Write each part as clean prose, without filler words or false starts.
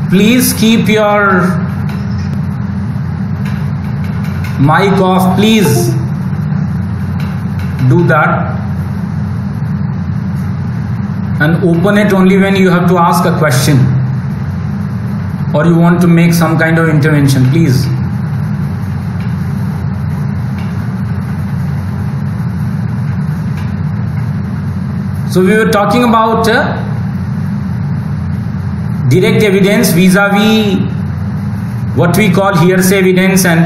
Please keep your mic off. Please do that and open it only when you have to ask a question or you want to make some kind of intervention. Please. So we were talking about direct evidence vis-a-vis what we call hearsay evidence, and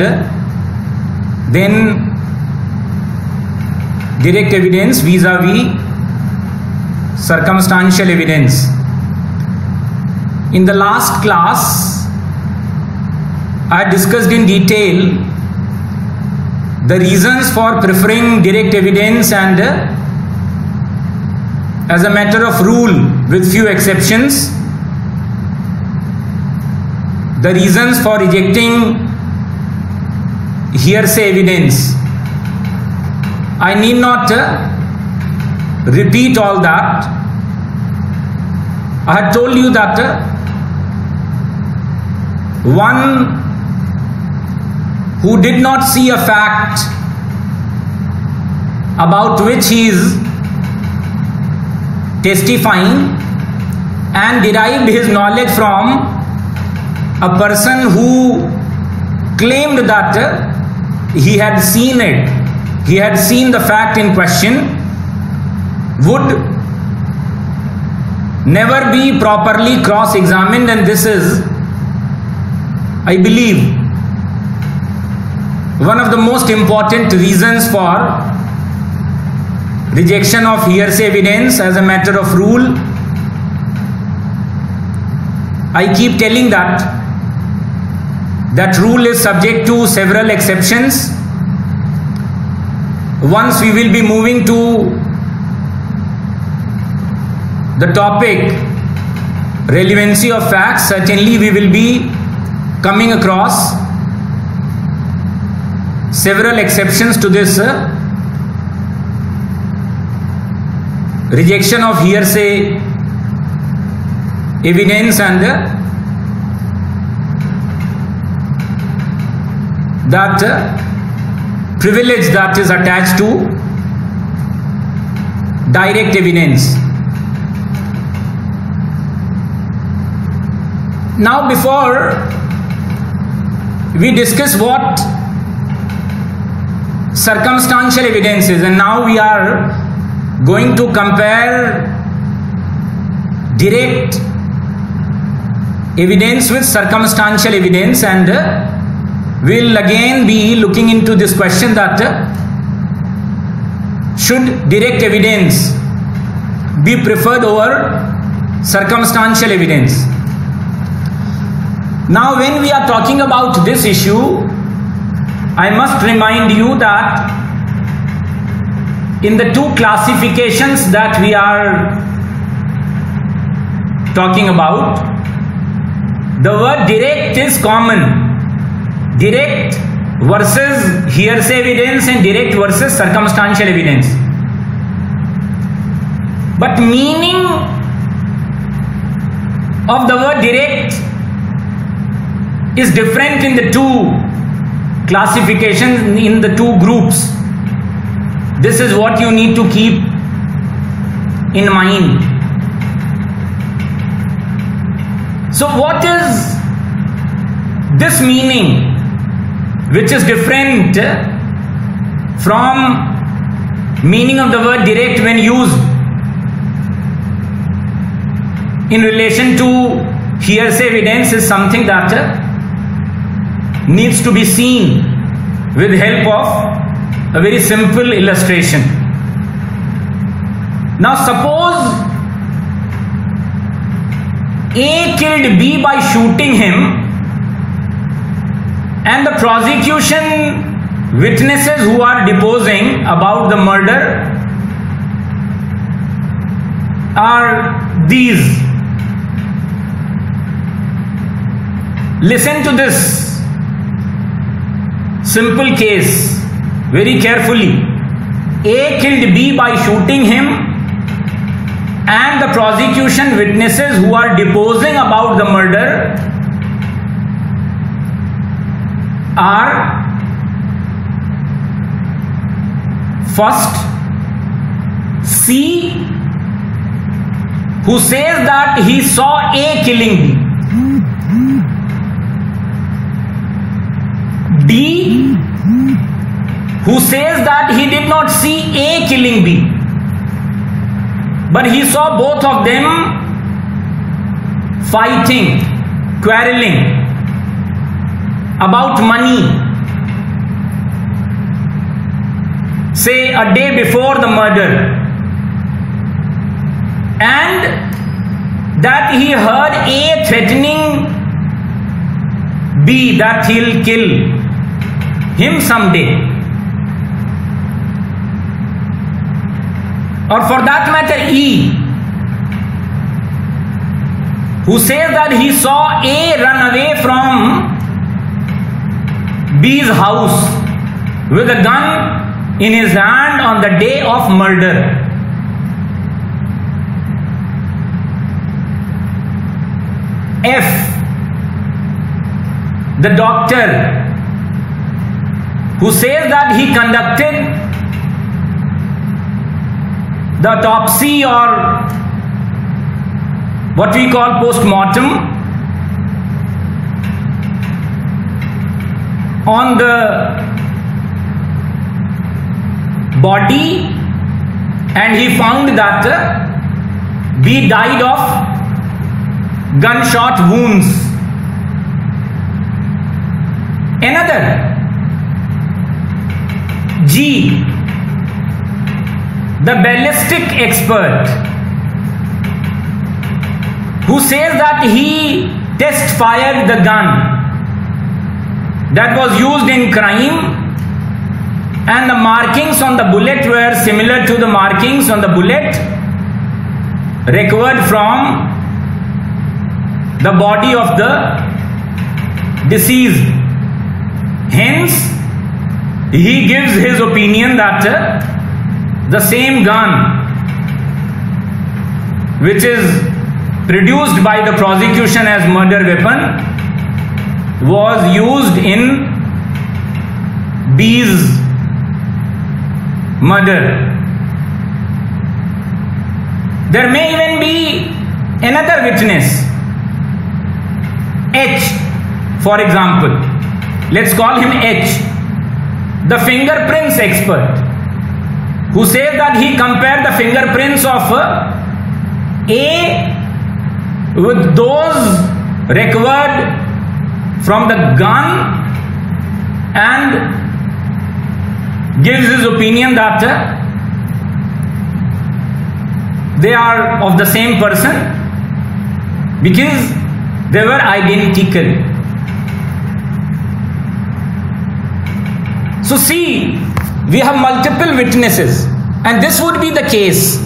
then direct evidence vis-a-vis circumstantial evidence. In the last class, I discussed in detail the reasons for preferring direct evidence, and as a matter of rule, with few exceptions, the reasons for rejecting hearsay evidence. I need not repeat all that. I had told you that one who did not see a fact about which he is testifying and derived his knowledge from a person who claimed that he had seen it, he had seen the fact in question, would never be properly cross-examined, and this is, I believe, one of the most important reasons for rejection of hearsay evidence as a matter of rule. I keep telling that rule is subject to several exceptions. Once we will be moving to the topic relevancy of facts, certainly we will be coming across several exceptions to this rejection of hearsay evidence, and that privilege that is attached to direct evidence. Now, before we discuss what circumstantial evidence is, and now we are going to compare direct evidence with circumstantial evidence, and we'll again be looking into this question that should direct evidence be preferred over circumstantial evidence. Now, when we are talking about this issue, I must remind you that in the two classifications that we are talking about, the word direct is common. Direct versus hearsay evidence and direct versus circumstantial evidence. But meaning of the word direct is different in the two classifications, in the two groups. This is what you need to keep in mind. So what is this meaning which is different from meaning of the word direct when used in relation to hearsay evidence is something that needs to be seen with help of a very simple illustration. Now suppose A killed B by shooting him, and the prosecution witnesses who are deposing about the murder are these. Listen to this simple case very carefully. A killed B by shooting him, and the prosecution witnesses who are deposing about the murder are: first, C, who says that he saw A killing B. D, who says that he did not see A killing B, but he saw both of them fighting, quarreling about money, say a day before the murder, and that he heard A threatening B that he'll kill him someday. Or for that matter, E, who says that he saw A run away from B's house with a gun in his hand on the day of murder. F, the doctor, who says that he conducted the autopsy, or what we call post-mortem, on the body, and he found that B died of gunshot wounds. Another, G, the ballistic expert, who says that he test fired the gun that was used in crime, and the markings on the bullet were similar to the markings on the bullet recovered from the body of the deceased. Hence, he gives his opinion that the same gun which is produced by the prosecution as murder weapon was used in B's murder. There may even be another witness, H, for example. Let's call him H, the fingerprints expert, who says that he compared the fingerprints of A with those recovered from the gun, and gives his opinion that they are of the same person because they were identical. So see, we have multiple witnesses, and this would be the case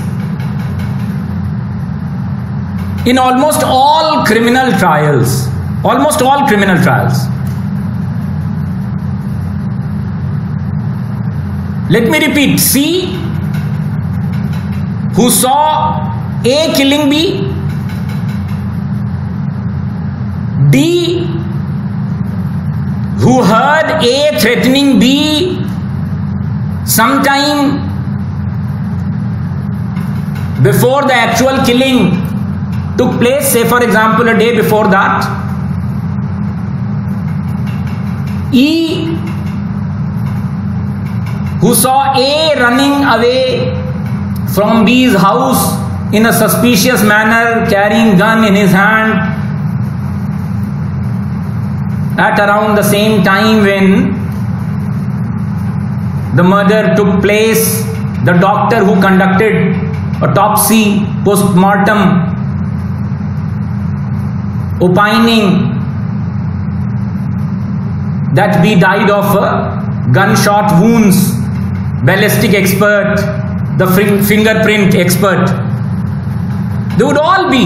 in almost all criminal trials. Almost all criminal trials. Let me repeat. C, who saw A killing B. D, who heard A threatening B sometime before the actual killing took place, say for example a day before that. E, who saw A running away from B's house in a suspicious manner, carrying gun in his hand at around the same time when the murder took place. The doctor who conducted autopsy post-mortem opining that B died of gunshot wounds, ballistic expert, the fingerprint expert. They would all be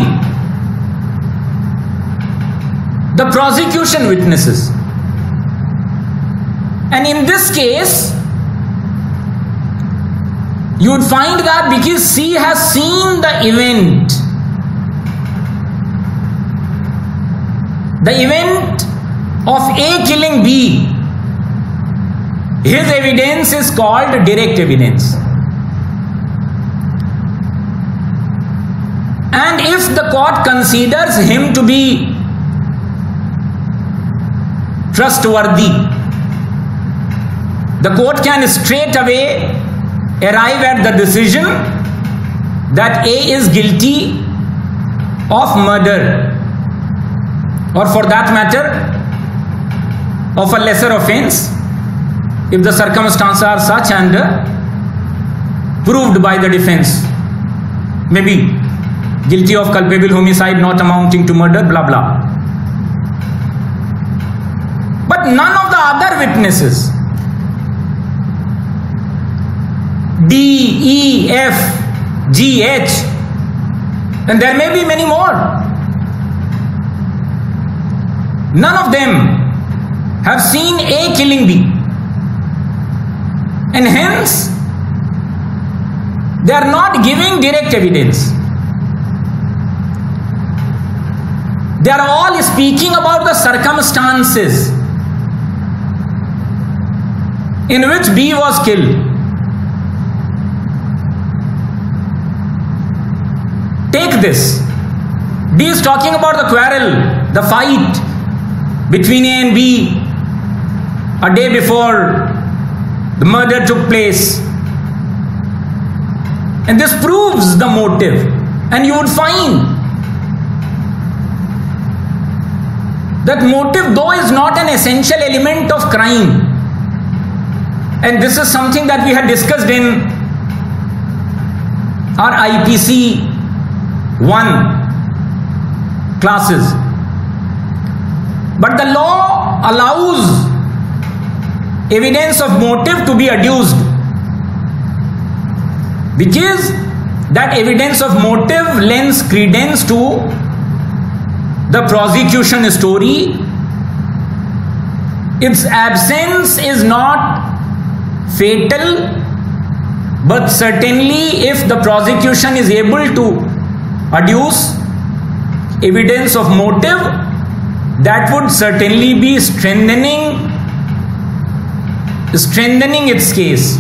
the prosecution witnesses. And in this case, you would find that because C has seen the event of A killing B his evidence is called direct evidence. And if the court considers him to be trustworthy, the court can straight away arrive at the decision that A is guilty of murder, or for that matter of a lesser offense, if the circumstances are such and proved by the defense, maybe guilty of culpable homicide not amounting to murder, blah blah. But none of the other witnesses, D, E, F, G, H, and there may be many more, none of them have seen A killing B, and hence they are not giving direct evidence. They are all speaking about the circumstances in which B was killed. Take this. D is talking about the quarrel, the fight between A and B a day before the murder took place. And this proves the motive. And you would find that motive, though, is not an essential element of crime. And this is something that we had discussed in our IPC 1 classes. But the law allows evidence of motive to be adduced, because that evidence of motive lends credence to the prosecution story. Its absence is not fatal, but certainly if the prosecution is able to adduce evidence of motive, that would certainly be strengthening its case.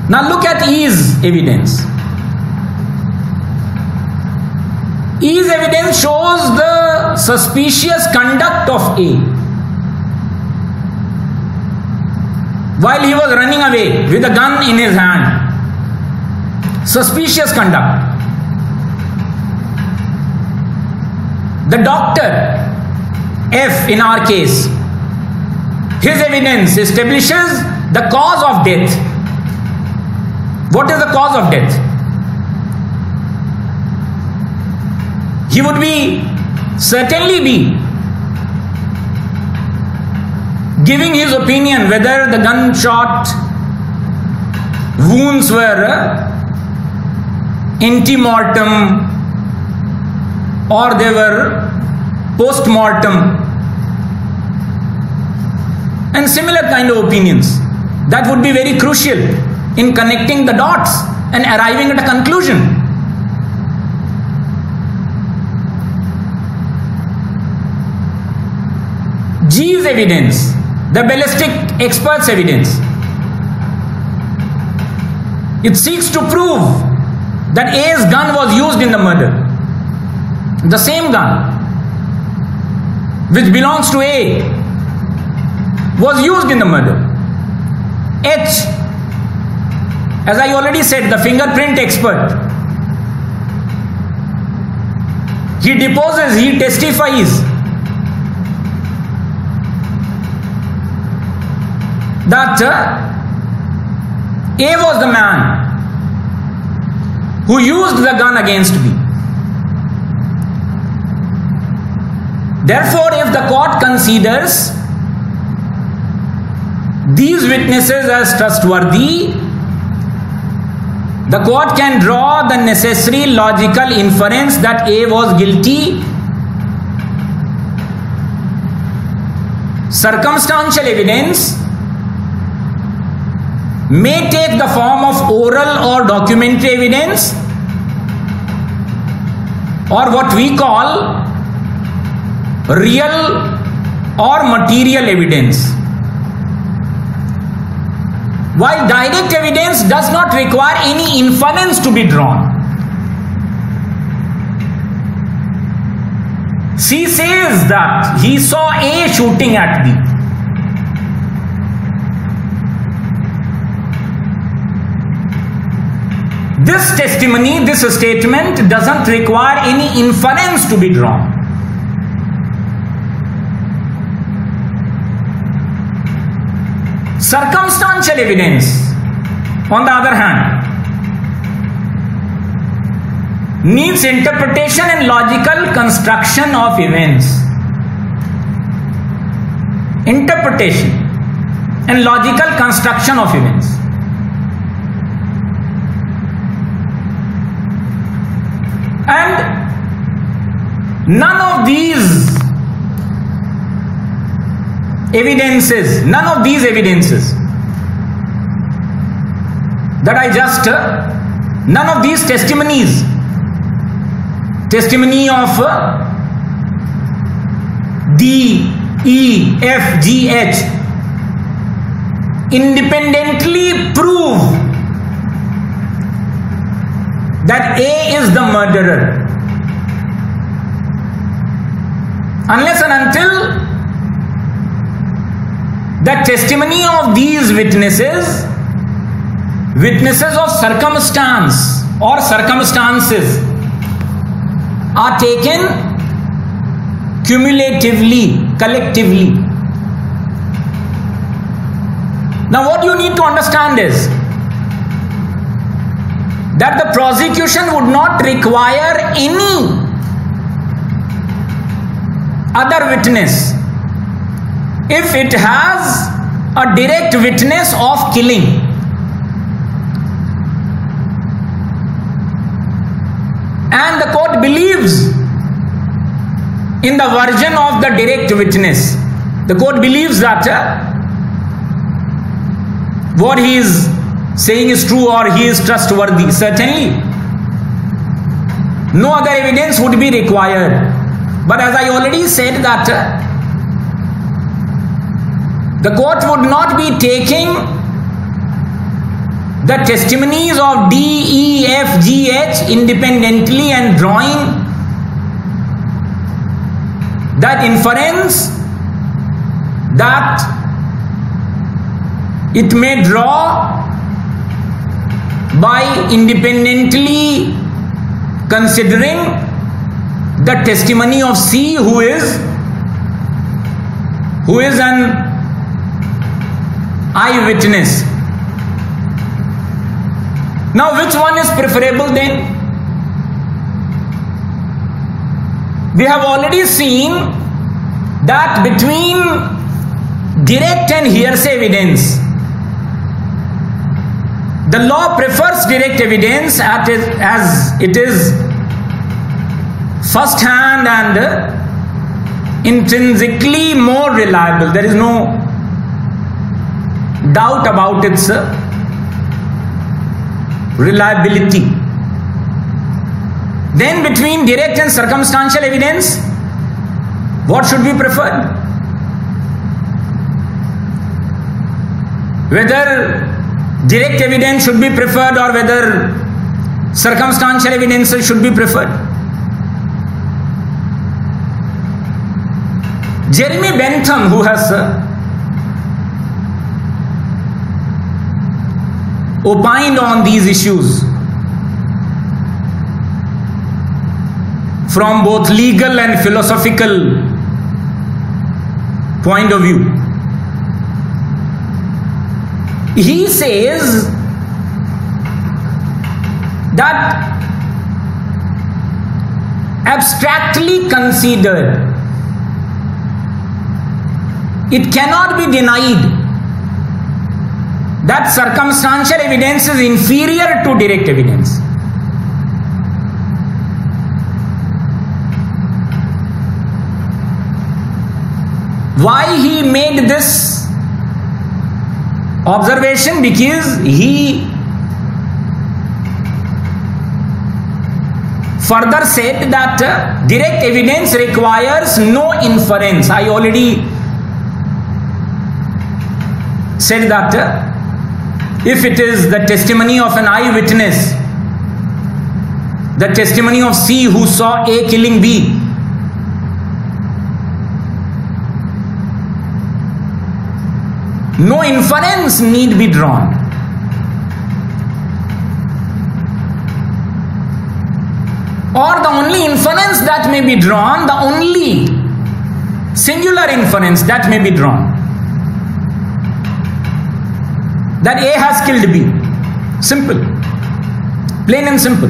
Now look at E's evidence. E's evidence shows the suspicious conduct of A while he was running away with a gun in his hand. Suspicious conduct. The doctor, F in our case, his evidence establishes the cause of death. What is the cause of death? He would certainly be giving his opinion whether the gunshot wounds were ante-mortem or they were post-mortem, and similar kind of opinions. That would be very crucial in connecting the dots and arriving at a conclusion. G's evidence, the ballistic expert's evidence, it seeks to prove that A's gun was used in the murder. The same gun which belongs to A was used in the murder. H, as I already said, the fingerprint expert, he deposes, he testifies that A was the man who used the gun against B. Therefore, if the court considers these witnesses as trustworthy, the court can draw the necessary logical inference that A was guilty. Circumstantial evidence may take the form of oral or documentary evidence, or what we call real or material evidence. While direct evidence does not require any inference to be drawn. C says that he saw A shooting at B. This testimony, this statement doesn't require any inference to be drawn. Circumstantial evidence, on the other hand, needs interpretation and logical construction of events. Interpretation and logical construction of events. And none of these evidences that I just, none of these testimonies, testimony of D, E, F, G, H, independently prove that A is the murderer, unless and until the testimony of these witnesses of circumstance or circumstances are taken cumulatively, collectively. Now what you need to understand is that the prosecution would not require any other witness if it has a direct witness of killing. And the court believes in the version of the direct witness. The court believes that what he is saying is true or he is trustworthy. Certainly, no other evidence would be required. But as I already said that the court would not be taking the testimonies of D, E, F, G, H independently and drawing that inference that it may draw by independently considering the testimony of C, who is an eyewitness. Now which one is preferable then? We have already seen that between direct and hearsay evidence, the law prefers direct evidence as it is first hand and intrinsically more reliable. There is no doubt about its reliability. Then between direct and circumstantial evidence, what should be preferred? Whether direct evidence should be preferred or whether circumstantial evidence should be preferred. Jeremy Bentham, who has opined on these issues from both legal and philosophical point of view, he says that abstractly considered, it cannot be denied that circumstantial evidence is inferior to direct evidence. Why he made this observation? Because he further said that direct evidence requires no inference. I already said that if it is the testimony of an eyewitness, the testimony of C who saw A killing B, no inference need be drawn. Or the only inference that may be drawn, the only singular inference that may be drawn, that A has killed B. Simple. Plain and simple.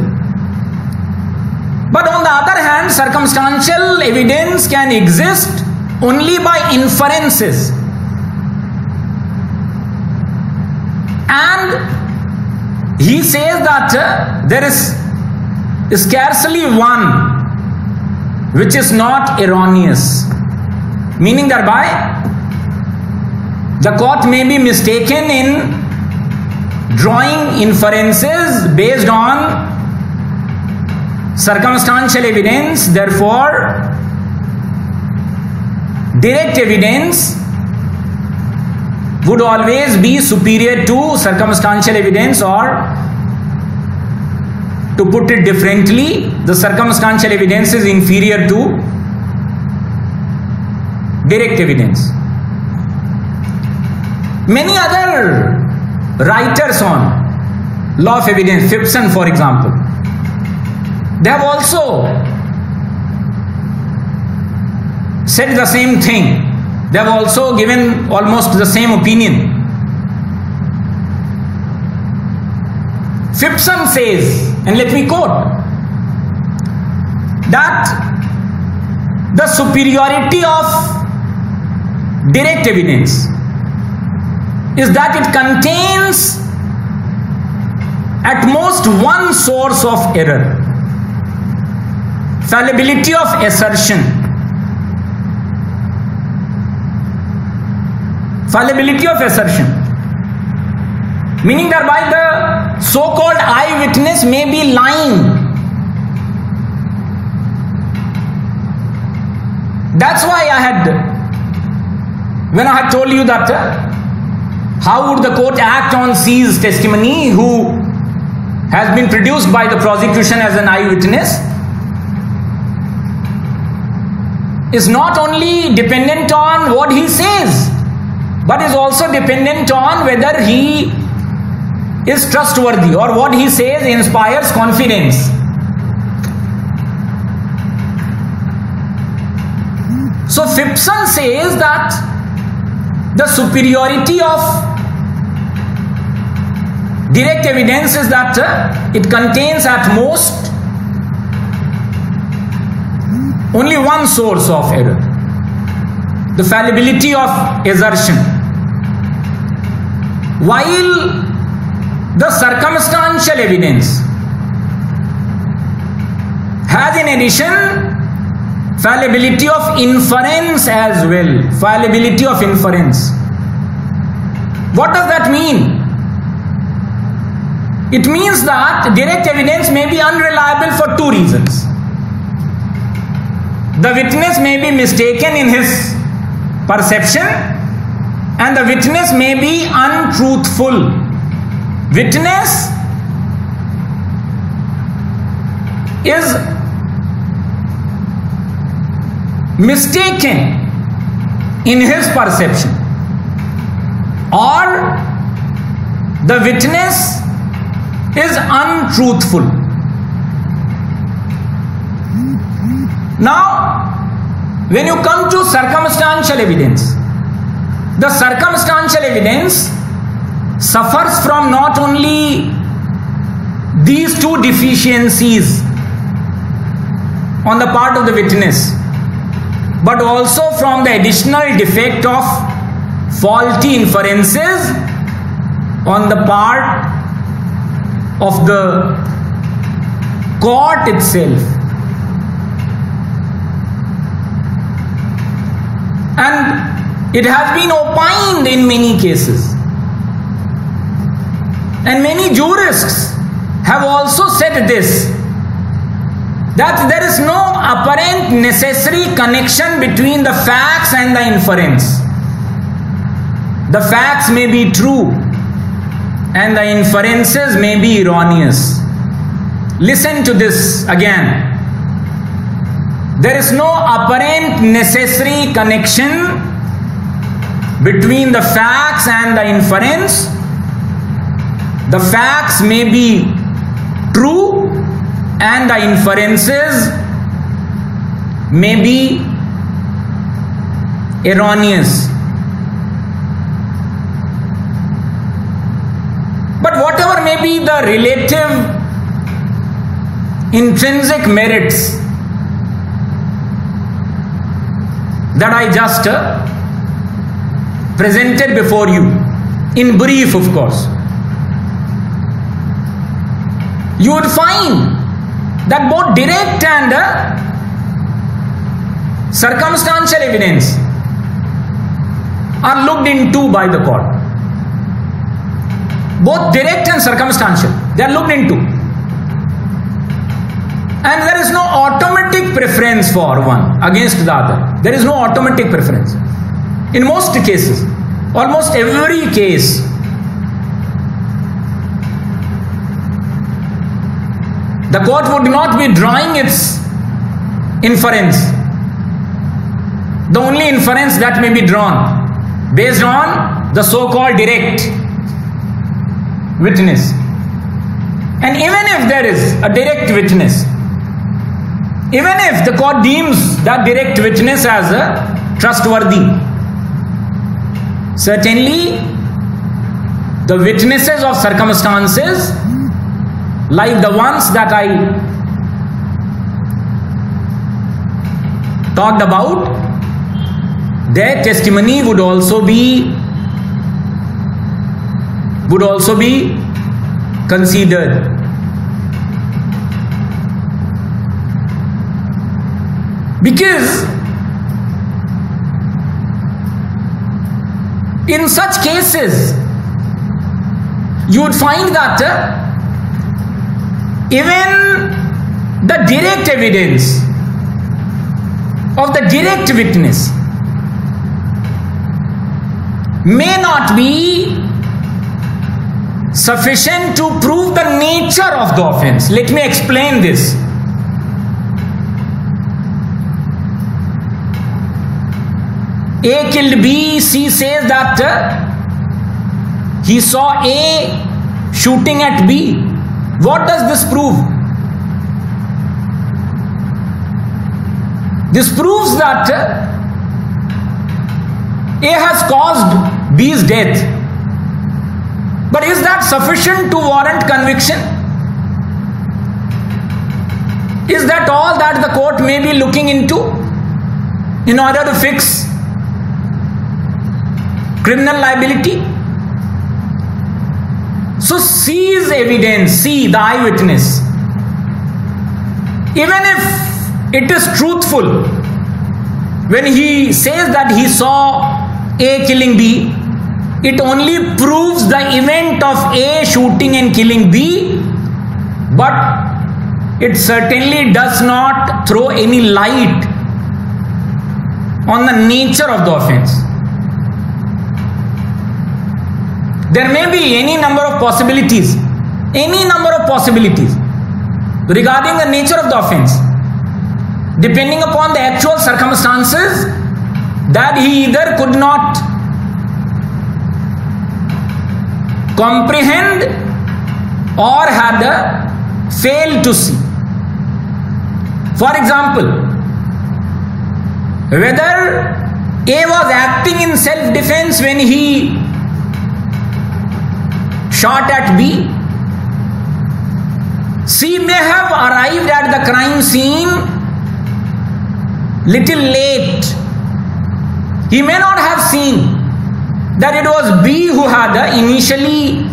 But on the other hand, circumstantial evidence can exist only by inferences. And he says that there is scarcely one which is not erroneous, meaning thereby the court may be mistaken in drawing inferences based on circumstantial evidence. Therefore, direct evidence would always be superior to circumstantial evidence, or to put it differently, the circumstantial evidence is inferior to direct evidence. Many other writers on law of evidence, Phipson for example, they have also said the same thing. They have also given almost the same opinion. Phipson says, and let me quote, that the superiority of direct evidence is that it contains at most one source of error, fallibility of assertion. Fallibility of assertion, meaning that by the so-called eyewitness may be lying. That's why when I had told you that how would the court act on C's testimony, who has been produced by the prosecution as an eyewitness, is not only dependent on what he says, but is also dependent on whether he is trustworthy or what he says inspires confidence. So Phipson says that the superiority of direct evidence is that it contains at most only one source of error, the fallibility of assertion, while the circumstantial evidence has in addition fallibility of inference as well. Fallibility of inference. What does that mean? It means that direct evidence may be unreliable for two reasons. The witness may be mistaken in his perception, and the witness may be untruthful. Witness is mistaken in his perception, or the witness is untruthful. Now, when you come to circumstantial evidence, the circumstantial evidence suffers from not only these two deficiencies on the part of the witness, but also from the additional defect of faulty inferences on the part of the court itself. And it has been opined in many cases, and many jurists have also said this, that there is no apparent necessary connection between the facts and the inference. the facts may be true and the inferences may be erroneous. Listen to this again. There is no apparent necessary connection between the facts and the inference. The facts may be true and the inferences may be erroneous. But whatever may be the relative intrinsic merits that I just presented before you, in brief of course, you would find that both direct and circumstantial evidence are looked into by the court. Both direct and circumstantial, they are looked into. And there is no automatic preference for one against the other. There is no automatic preference. In most cases, almost every case, the court would not be drawing its inference. The only inference that may be drawn based on the so-called direct witness. And even if there is a direct witness, even if the court deems that direct witness as trustworthy, certainly the witnesses of circumstances, like the ones that I talked about, their testimony would also be considered. Because in such cases, you would find that even the direct evidence of the direct witness may not be sufficient to prove the nature of the offense. Let me explain this. A killed B, C says that he saw A shooting at B. What does this prove? This proves that A has caused B's death. But is that sufficient to warrant conviction? Is that all that the court may be looking into in order to fix criminal liability? So C's evidence, C, the eyewitness, even if it is truthful, when he says that he saw A killing B, it only proves the event of A shooting and killing B, but it certainly does not throw any light on the nature of the offense. There may be any number of possibilities regarding the nature of the offense, depending upon the actual circumstances that he either could not comprehend or had failed to see. For example, whether A was acting in self-defense when he shot at B, C may have arrived at the crime scene little late. He may not have seen that it was B who had initially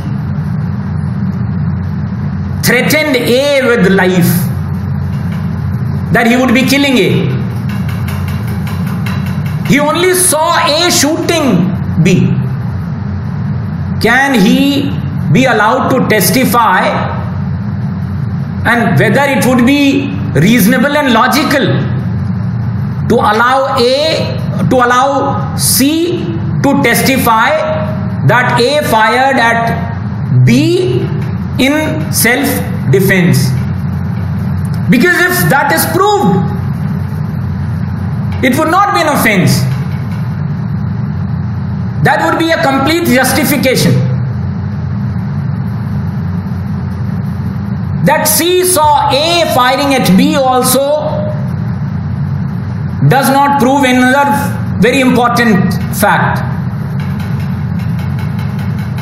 threatened A with life, that he would be killing A. He only saw A shooting B. Can he be allowed to testify, and whether it would be reasonable and logical to allow C to testify that A fired at B in self-defense. Because if that is proved, it would not be an offense. That would be a complete justification. That C saw A firing at B also does not prove another very important fact.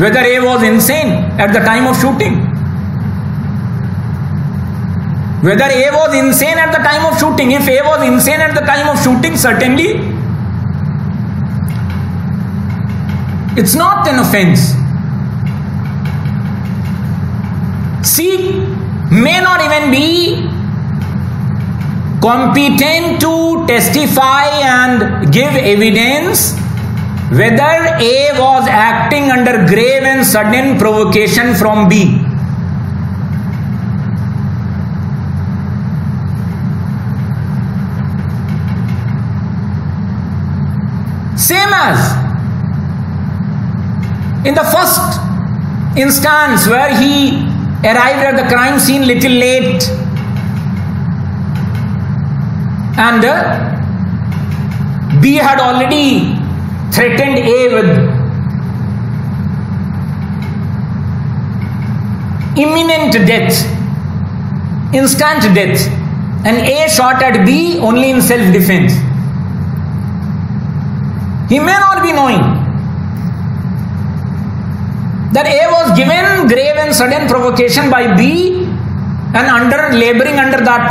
Whether A was insane at the time of shooting. Whether A was insane at the time of shooting. If A was insane at the time of shooting, certainly it's not an offense. C may not even be competent to testify and give evidence whether A was acting under grave and sudden provocation from B. Same as in the first instance where he arrived at the crime scene little late and B had already threatened A with imminent death, instant death, and A shot at B only in self-defense. He may not be knowing that A was given grave and sudden provocation by B, and laboring under that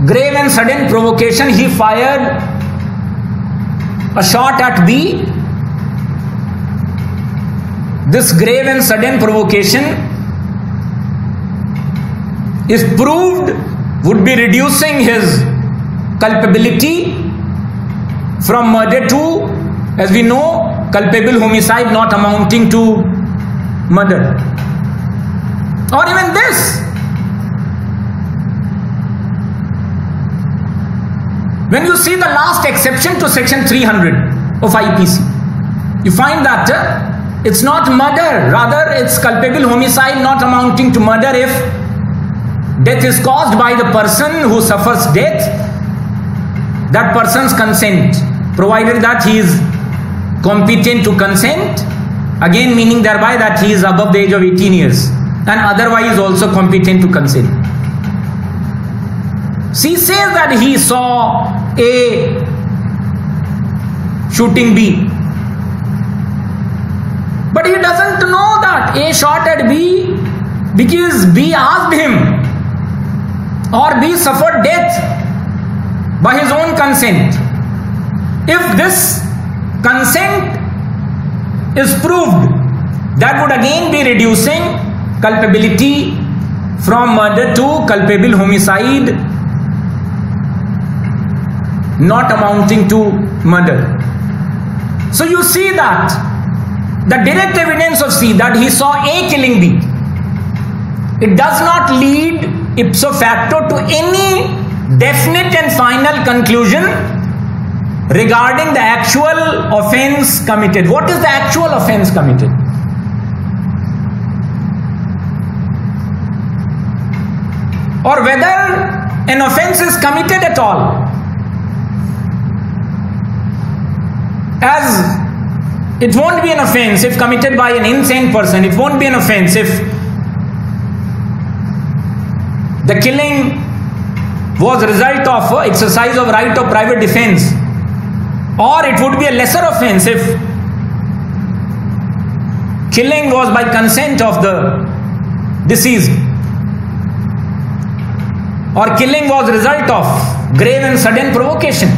grave and sudden provocation, he fired a shot at B. This grave and sudden provocation, if proved, would be reducing his culpability from murder to, as we know, culpable homicide not amounting to murder. Or even this. When you see the last exception to section 300 of IPC, you find that it's not murder, rather it's culpable homicide not amounting to murder if death is caused by the person who suffers death, that person's consent, provided that he is competent to consent, again meaning thereby that he is above the age of 18 years and otherwise also competent to consent. C says that he saw A shooting B, but he doesn't know that A shot at B because B asked him, or B suffered death by his own consent. If this consent is proved, that would again be reducing culpability from murder to culpable homicide not amounting to murder. So you see that the direct evidence of C that he saw A killing B, it does not lead ipso facto to any definite and final conclusion regarding the actual offense committed. What is the actual offense committed? Or whether an offense is committed at all. As it won't be an offense if committed by an insane person. It won't be an offense if the killing was a result of exercise of right of private defense. Or it would be a lesser offense if killing was by consent of the deceased. Or killing was a result of grave and sudden provocation.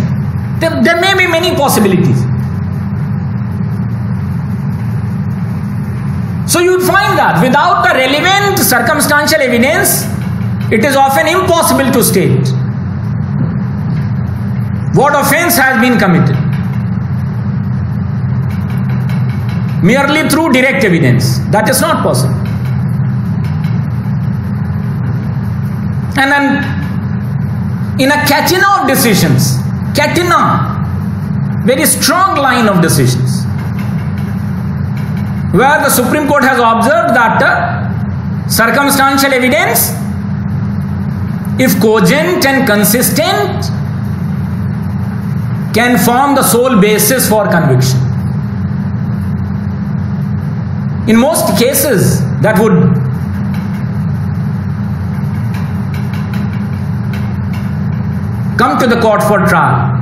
There may be many possibilities. So you'd find that without the relevant circumstantial evidence, it is often impossible to state what offense has been committed. Merely through direct evidence, that is not possible. And then in a catena of decisions, very strong line of decisions, where the Supreme Court has observed that circumstantial evidence, if cogent and consistent, can form the sole basis for conviction. In most cases, that would come to the court for trial.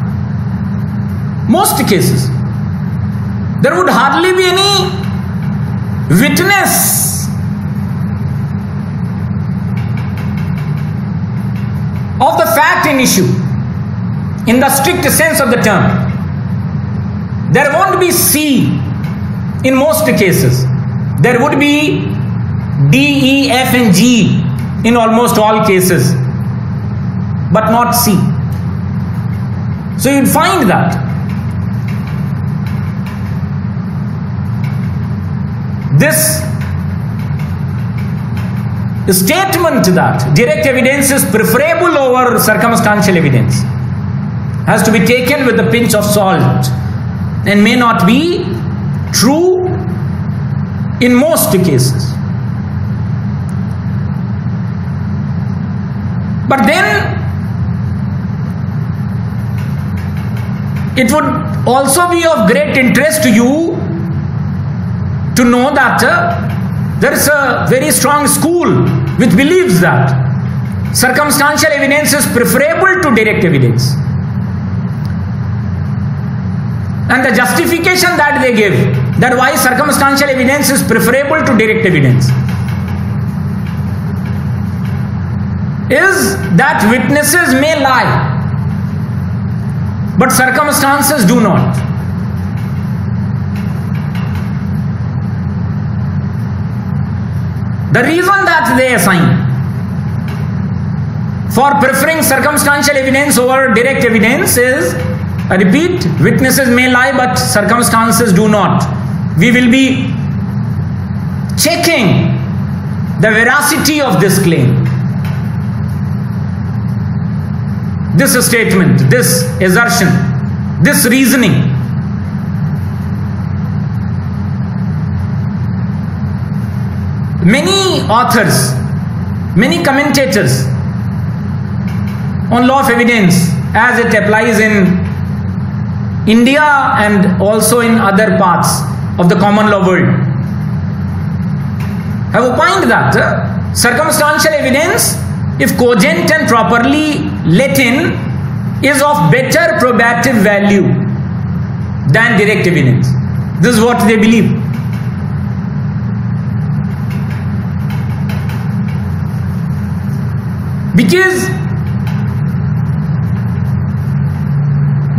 Most cases, there would hardly be any witness of the fact in issue, in the strict sense of the term. There won't be C in most cases. There would be D, E, F and G in almost all cases, but not C. So you'd find that this statement that direct evidence is preferable over circumstantial evidence has to be taken with a pinch of salt and may not be true in most cases. But then it would also be of great interest to you to know that there is a very strong school which believes that circumstantial evidence is preferable to direct evidence. And the justification that they give, that why circumstantial evidence is preferable to direct evidence, is that witnesses may lie, but circumstances do not. The reason that they assign for preferring circumstantial evidence over direct evidence is, I repeat, witnesses may lie but circumstances do not. We will be checking the veracity of this claim, this statement, this assertion, this reasoning. Many authors, many commentators on law of evidence as it applies in India and also in other parts of the common law world have opined that circumstantial evidence, if cogent and properly let in, is of better probative value than direct evidence. This is what they believe. Because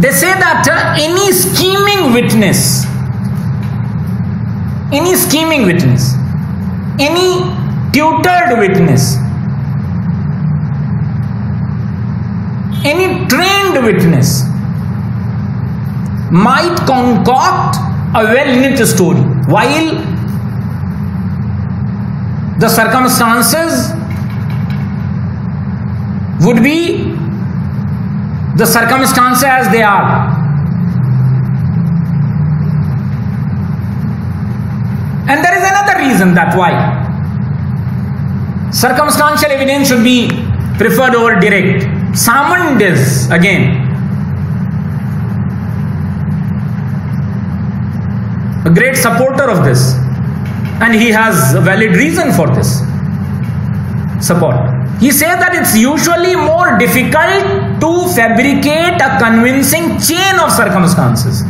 they say that any scheming witness, any tutored witness, any trained witness might concoct a well-knit story, while the circumstances would be the circumstances as they are. And there is another reason that why circumstantial evidence should be preferred over direct. Samand is again a great supporter of this, and he has a valid reason for this support. He says that it's usually more difficult to fabricate a convincing chain of circumstances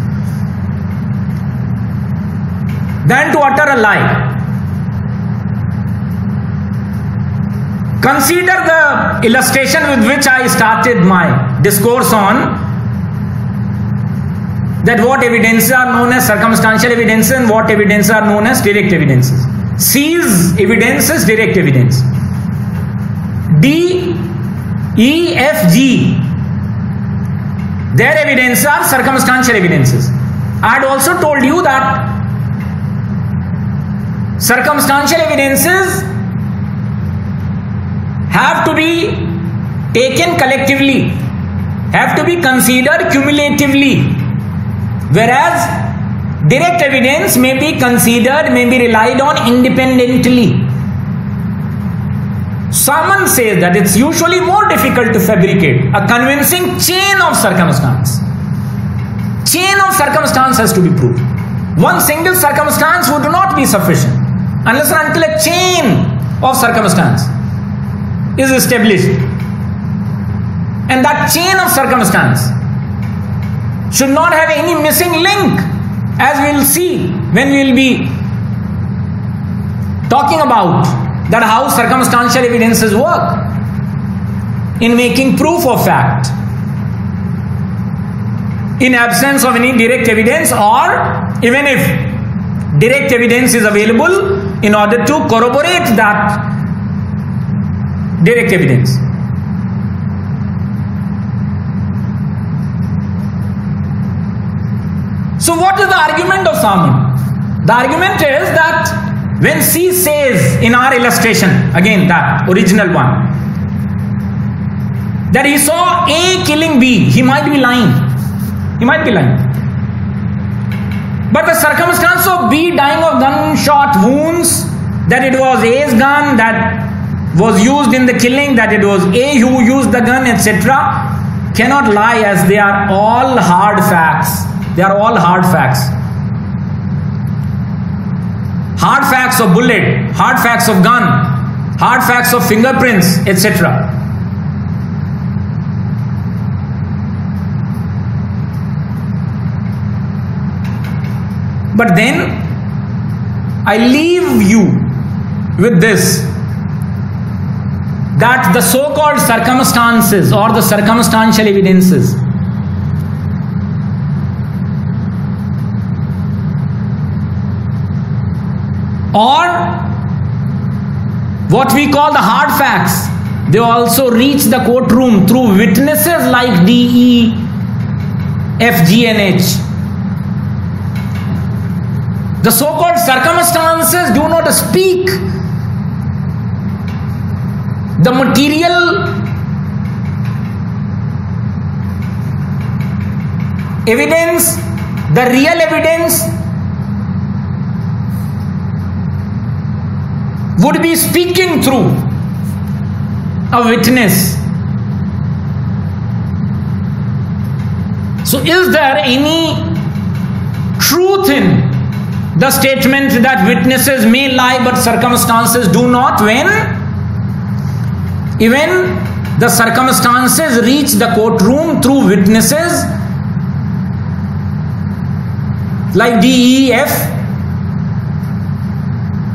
than to utter a lie. Consider the illustration with which I started my discourse on that what evidences are known as circumstantial evidences and what evidences are known as direct evidences. C's evidence is direct evidence. D, E, F, G, their evidence are circumstantial evidences. I had also told you that circumstantial evidences have to be taken collectively, have to be considered cumulatively, whereas direct evidence may be considered, may be relied on independently. Salmon says that it's usually more difficult to fabricate a convincing chain of circumstance. Chain of circumstance has to be proved. One single circumstance would not be sufficient unless and until a chain of circumstance is established. And that chain of circumstance should not have any missing link, as we will see when we will be talking about that how circumstantial evidences work in making proof of fact. In absence of any direct evidence, or even if direct evidence is available, in order to corroborate that direct evidence. So what is the argument of Salmon? The argument is that when C says in our illustration, again that original one, that he saw A killing B, he might be lying. He might be lying. But the circumstance of B dying of gunshot wounds, that it was A's gun that was used in the killing, that it was A who used the gun, etc., cannot lie, as they are all hard facts. They are all hard facts. Hard facts of bullet, hard facts of gun, hard facts of fingerprints, etc. But then I leave you with this, that the so-called circumstances or the circumstantial evidences or what we call the hard facts, they also reach the courtroom through witnesses like D, E, F, G and H. The so-called circumstances do not speak the material evidence, the real evidence would be speaking through a witness. So is there any truth in the statement that witnesses may lie but circumstances do not, when even the circumstances reach the courtroom through witnesses like D, E, F,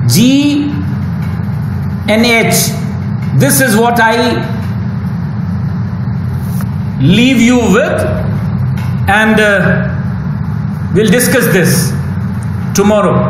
G and H? This is what I leave you with, and we'll discuss this tomorrow.